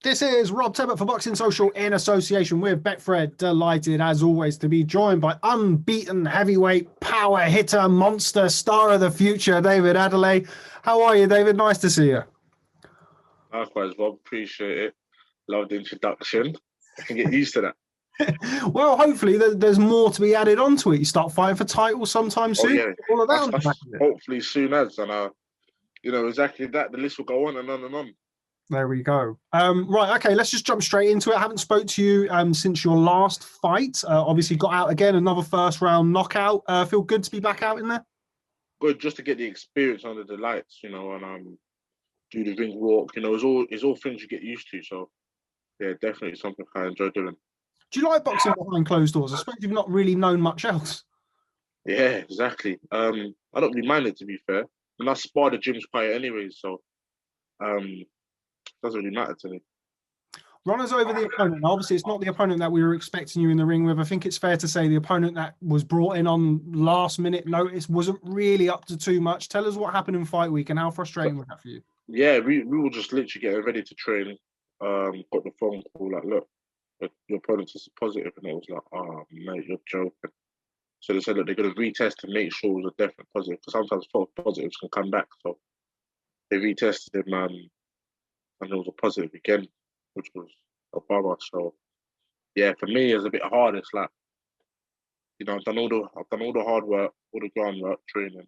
This is Rob Tebbutt for Boxing Social in association with Betfred. Delighted, as always, to be joined by unbeaten heavyweight power hitter, monster star of the future, David Adeleye. How are you, David? Nice to see you. Likewise, Rob. Appreciate it. Love the introduction. I can get used to that. Well, hopefully there's more to be added onto it. You start fighting for titles sometime soon. Yeah. All of that. Hopefully soon as. And, exactly that. The list will go on and on and on. There we go. Right, okay, let's just jump straight into it. I haven't spoke to you since your last fight. Obviously got out again, another first round knockout. Feel good to be back out in there? Good, just to get the experience under the lights, and do the ring walk. It's all things you get used to. So, yeah, definitely something I enjoy doing. Do you like boxing behind closed doors? I suppose you've not really known much else. Yeah, exactly. I don't really mind it, to be fair. And I spar the gym's quiet anyway, so doesn't really matter to me. Run us over the opponent. Obviously, it's not the opponent that we were expecting you in the ring with. I think it's fair to say the opponent that was brought in on last-minute notice wasn't really up to too much. Tell us what happened in fight week and how frustrating was that for you? Yeah, we were just literally getting ready to train. Got the phone call like, look, your opponent is positive, and it was like, oh mate, you're joking. So they said, look, they're going to retest to make sure it was a definite positive, because sometimes false positives can come back. So they retested him, and it was a positive again, which was a bummer. So yeah, for me, it's a bit hard. It's like, I've done all the hard work, all the groundwork, training,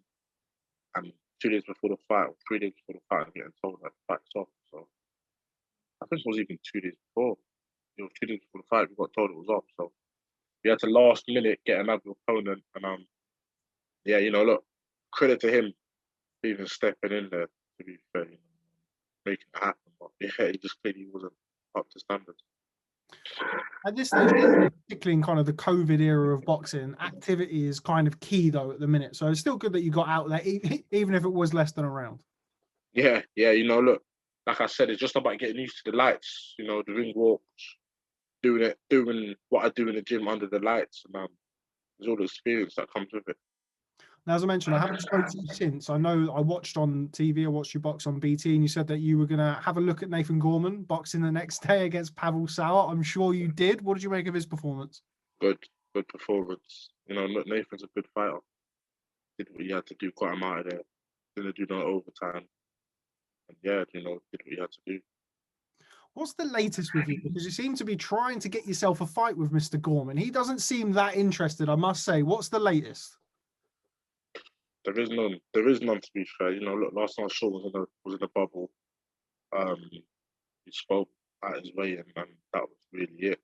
and 2 days before the fight, or 3 days before the fight, I'm getting told that the fight's off. So I think it was even 2 days before. 2 days before the fight, we got told it was off. So we had to last minute get another opponent, and yeah, look, credit to him for even stepping in there. To be fair, making it happen. But yeah, he just clearly wasn't up to standards. At this stage, particularly in kind of the COVID era of boxing, activity is kind of key though at the minute. So it's still good that you got out there, even if it was less than a round. Yeah, look, like I said, it's just about getting used to the lights. The ring walks, doing what I do in the gym under the lights, and there's all the experience that comes with it. Now, as I mentioned, I haven't spoken to you since. I know I watched on TV, I watched you box on BT, and you said that you were going to have a look at Nathan Gorman boxing the next day against Pavel Sauer. I'm sure you did. What did you make of his performance? Good performance. Look, Nathan's a good fighter. Did what he had to do, got him out of there. Didn't do no overtime. And yeah, did what he had to do. What's the latest with you? Because you seem to be trying to get yourself a fight with Mr. Gorman. He doesn't seem that interested, I must say. What's the latest? There is none. There is none, to be fair. Look, last time I saw was in the bubble. He spoke at his way, and that was really it.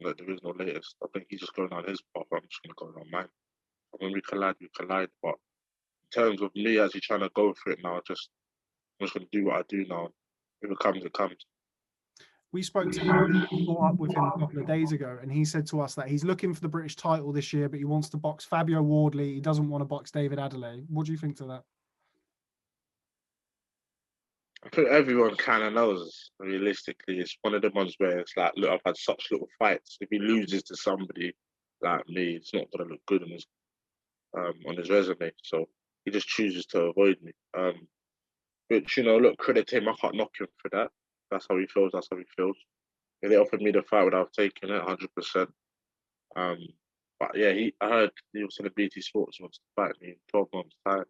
Look, there is no latest. I think he's just going down his path. I'm just going to go down mine. When we collide, we collide. But in terms of me actually trying to go for it now, I'm just going to do what I do now. If it comes, it comes. We spoke to him, caught up with him a couple of days ago, and he said to us that he's looking for the British title this year, but he wants to box Fabio Wardley. He doesn't want to box David Adeleye. What do you think to that? I think everyone kind of knows, realistically. It's one of the ones where it's like, look, I've had such little fights. If he loses to somebody like me, it's not going to look good on his resume. So he just chooses to avoid me. Which, look, credit to him. I can't knock him for that. That's how he feels. That's how he feels. If they offered me the fight, would have taken it 100%. But yeah, I heard he was in the BT Sports wants to fight me in 12 months' time.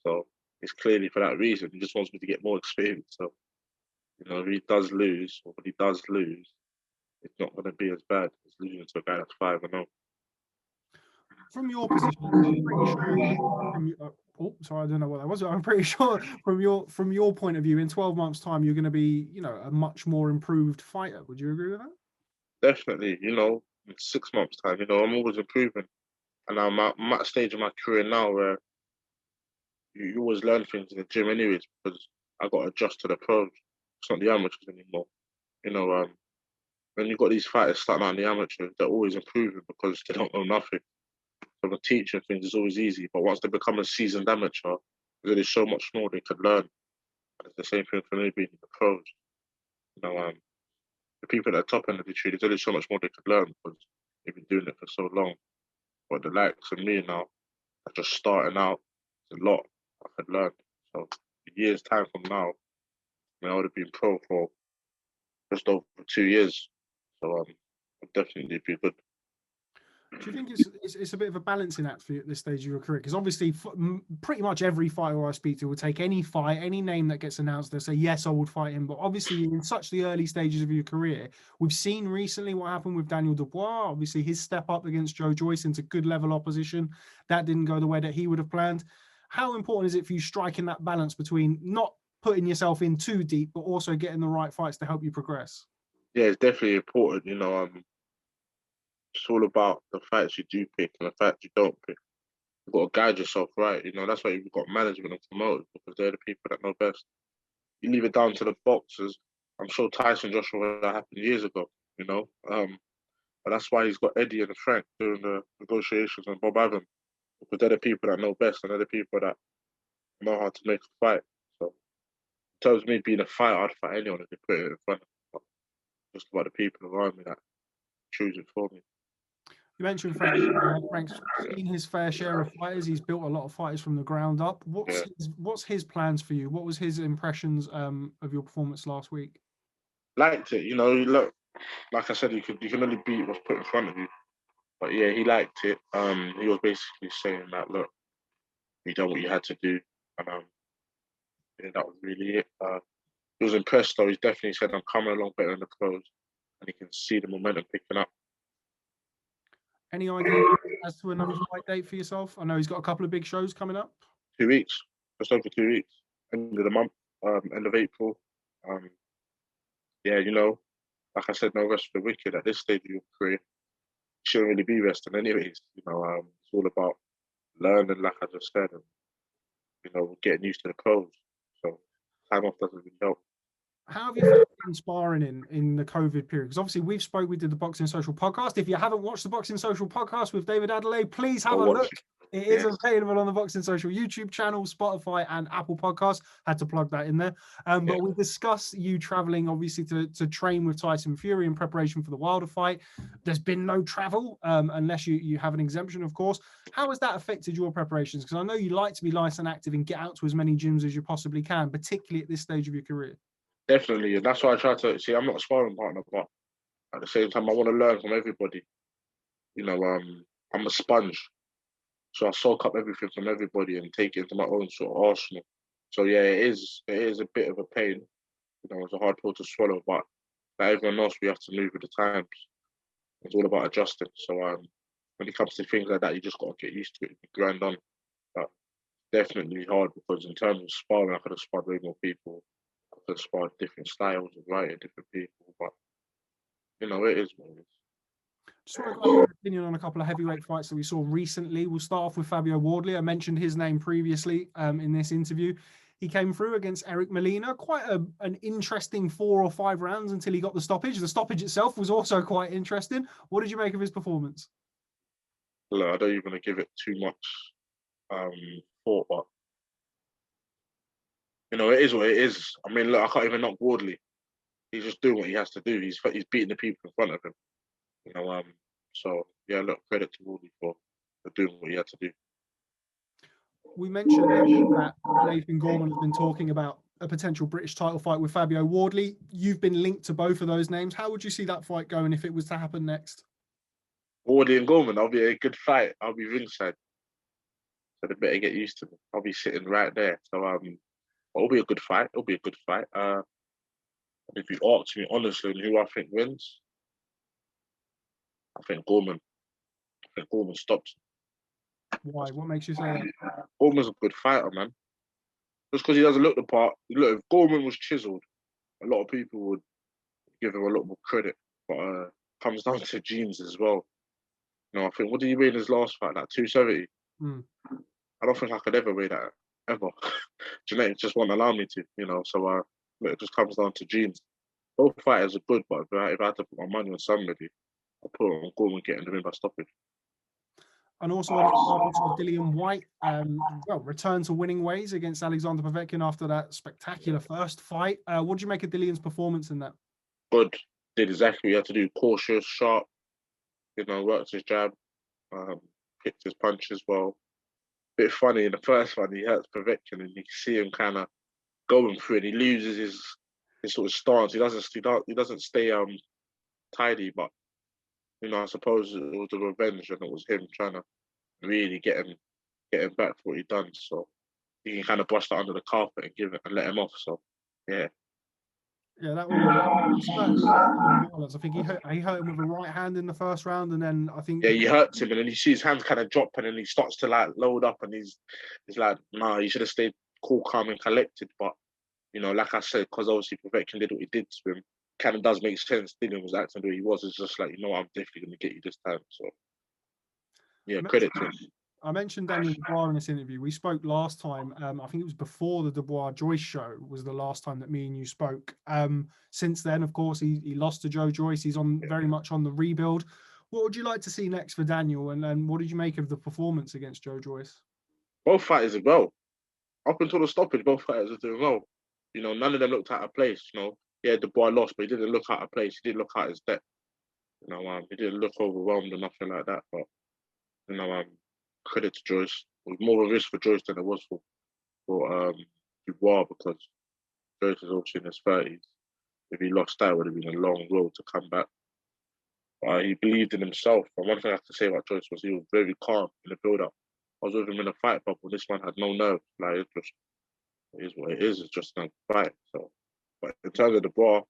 So it's clearly for that reason. He just wants me to get more experience. So, if he does lose, or when he does lose, it's not going to be as bad as losing to a guy that's 5-0. From your position, I'm pretty sure. Sorry, I don't know what that was. I'm pretty sure from your point of view, in 12 months' time, you're going to be, a much more improved fighter. Would you agree with that? Definitely. In 6 months' time, I'm always improving, and I'm at a stage of my career now where you always learn things in the gym, anyways, because I got to adjust to the pros. It's not the amateurs anymore. When you've got these fighters starting out in the amateurs, they're always improving because they don't know nothing. So the teaching things is always easy, but once they become a seasoned amateur, there's only so much more they could learn. And it's the same thing for me being in the pros. The people at the top end of the tree, there's only so much more they could learn because they've been doing it for so long. But the likes of me now, are just starting out, there's a lot I could learn. So a year's time from now, I mean, I would have been pro for just over 2 years. So it'd definitely be good. Do you think it's a bit of a balancing act for you at this stage of your career? Because obviously, pretty much every fighter I speak to will take any fight, any name that gets announced. They'll say, yes, I would fight him. But obviously, in such the early stages of your career, we've seen recently what happened with Daniel Dubois. Obviously, his step up against Joe Joyce into good level opposition. That didn't go the way that he would have planned. How important is it for you striking that balance between not putting yourself in too deep, but also getting the right fights to help you progress? Yeah, it's definitely important. It's all about the fights you do pick and the fights you don't pick. You've got to guide yourself right. That's why you've got management and promoters, because they're the people that know best. You leave it down to the boxers. I'm sure Tyson Joshua, that happened years ago. But that's why he's got Eddie and Frank doing the negotiations and Bob Arum, because they're the people that know best and they're the people that know how to make a fight. So in terms of me being a fighter, I'd fight anyone if they put it in front of me. Just about the people around me that choose it for me. You mentioned Frank. Frank's seen his fair share of fighters. He's built a lot of fighters from the ground up. What's his plans for you? What was his impressions of your performance last week? Liked it. Look, like I said, you can only beat what's put in front of you. But yeah, he liked it. He was basically saying that, look, you done what you had to do, and yeah, that was really it. He was impressed though. He's definitely said, I'm coming along better in the pros, and he can see the momentum picking up. Any idea as to another fight date for yourself? I know he's got a couple of big shows coming up. 2 weeks, just over 2 weeks, end of the month, end of April. Yeah, like I said, no rest for the wicked at this stage of your career. You shouldn't really be resting anyways. It's all about learning, like I just said, and getting used to the pros. So time off doesn't really help. How have you found inspiring in the COVID period? Because obviously we did the Boxing Social podcast. If you haven't watched the Boxing Social podcast with David Adeleye, please have a look. It is available on the Boxing Social YouTube channel, Spotify, and Apple Podcasts. Had to plug that in there. But we discussed you traveling, obviously, to train with Tyson Fury in preparation for the Wilder fight. There's been no travel, unless you have an exemption, of course. How has that affected your preparations? Because I know you like to be nice and active and get out to as many gyms as you possibly can, particularly at this stage of your career. Definitely, and that's why I try to see. I'm not a sparring partner, but at the same time, I want to learn from everybody. I'm a sponge, so I soak up everything from everybody and take it into my own sort of arsenal. So yeah, it is a bit of a pain. It's a hard pill to swallow, but like everyone else, we have to move with the times. It's all about adjusting. So when it comes to things like that, you just got to get used to it, grind on. But definitely hard, because in terms of sparring, I could have sparred way more people. I could have sparred different styles of writing, different people. But it is what it is. Just want to get your opinion on a couple of heavyweight fights that we saw recently. We'll start off with Fabio Wardley. I mentioned his name previously in this interview. He came through against Eric Molina. Quite an interesting 4 or 5 rounds until he got the stoppage. The stoppage itself was also quite interesting. What did you make of his performance? Look, I don't even want to give it too much thought, but it is what it is. I mean, look, I can't even knock Wardley. He's just doing what he has to do. He's beating the people in front of him. So yeah, look, credit to Wardley for doing what he had to do. We mentioned that Nathan Gorman has been talking about a potential British title fight with Fabio Wardley. You've been linked to both of those names. How would you see that fight going if it was to happen next? Wardley and Gorman, that'll be a good fight. I'll be ringside, so they better get used to me. I'll be sitting right there. So it'll be a good fight. It'll be a good fight. If you ask me honestly who I think wins, I think Gorman. I think Gorman stops. Why? What makes you say that? Gorman's a good fighter, man. Just because he doesn't look the part. Look, if Gorman was chiseled, a lot of people would give him a lot more credit. But comes down to genes as well. I think, what did he weigh in his last fight? Like 270? I don't think I could ever weigh that, ever. Genetics just won't allow me to, So it just comes down to genes. Both fighters are good, but if I had to put my money on somebody, I'd put it on Gorman getting the win by stoppage. And also on the example of Dillian Whyte, return to winning ways against Alexander Povetkin after that spectacular first fight. What did you make of Dillian's performance in that? Good. Did exactly what he had to do. Cautious, sharp. Worked his jab. Picked his punches well. Bit funny, in the first one, he hurts Povetkin and you see him kind of going through and he loses his sort of stance. He doesn't stay tidy, but I suppose it was the revenge, and it was him trying to really get him back for what he done. So he can kind of brush that under the carpet and give it and let him off. So yeah. Yeah, that was. I think he hurt him with a right hand in the first round, and then I think he hurts him, and then you see his hands kind of drop, and then he starts to like load up, and he's like, nah, you should have stayed cool, calm, and collected. But like I said, because obviously Povetkin did what he did to him, kind of does make sense. Dylan was acting the way he was. It's just like, I'm definitely going to get you this time. So yeah, credit to him. I mentioned Daniel Dubois in this interview. We spoke last time. I think it was before the Dubois Joyce show was the last time that me and you spoke. Since then, of course, he lost to Joe Joyce. He's very much on the rebuild. What would you like to see next for Daniel? And what did you make of the performance against Joe Joyce? Both fighters are well. Up until the stoppage, both fighters are doing well. None of them looked out of place. Yeah, Dubois lost, but he didn't look out of place. He didn't look out his depth. He didn't look overwhelmed or nothing like that. But credit to Joyce. It was more of a risk for Joyce than it was for Dubois, because Joyce is obviously in his 30s. If he lost that, it would have been a long road to come back. He believed in himself. And one thing I have to say about Joyce was he was very calm in the build-up. I was with him in a fight, but this one had no nerve. Like, it is what it is. It's just a fight. So, but in terms of Dubois,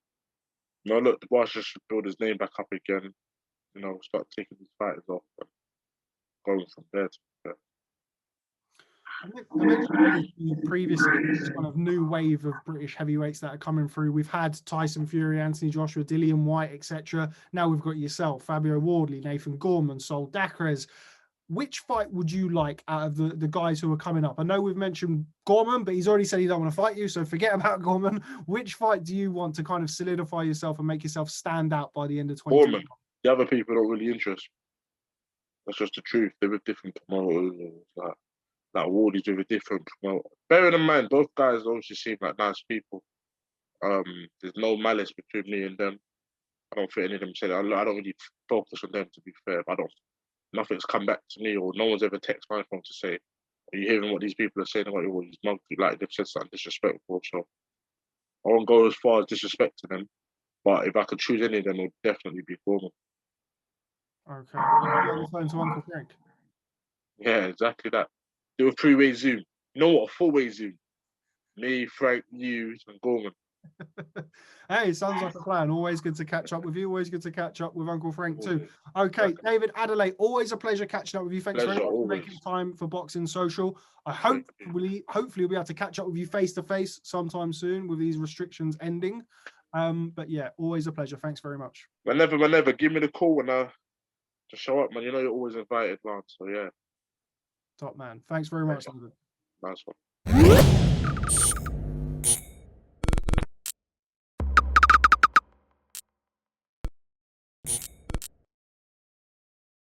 look, Dubois just should build his name back up again. Start taking these fighters off and going from there. I mentioned previously this kind of new wave of British heavyweights that are coming through. We've had Tyson Fury, Anthony Joshua, Dillian Whyte, etc. Now we've got yourself, Fabio Wardley, Nathan Gorman, Sol Dacres. Which fight would you like out of the guys who are coming up? I know we've mentioned Gorman, but he's already said he don't want to fight you, so forget about Gorman. Which fight do you want to kind of solidify yourself and make yourself stand out by the end of 2020? Gorman. The other people don't really interest. That's just the truth. They're with different promoters. Like Wardley's with a different promoter. Bearing in mind, both guys obviously seem like nice people. There's no malice between me and them. I don't think any of them said it. I don't really focus on them, to be fair. But nothing's come back to me, or no one's ever texted my phone to say, are you hearing what these people are saying about you? These monkeys, like they've said something disrespectful. So I won't go as far as disrespecting them. But if I could choose any of them, it would definitely be Gorman. Okay. On the phone to Uncle Frank. Yeah, exactly that. Do a 3-way Zoom. You know what? A 4-way Zoom. Me, Frank, you, and Gorman. Hey, sounds like a plan. Always good to catch up with you. Always good to catch up with Uncle Frank too. Okay, David Adeleye, always a pleasure catching up with you. Thanks very much for making time for Boxing Social. I hopefully we'll be able to catch up with you face to face sometime soon with these restrictions ending. But yeah, always a pleasure. Thanks very much. Whenever. Give me the call when to show up, man. You're always invited, man. So yeah. Top man. Thanks very much. Nice one.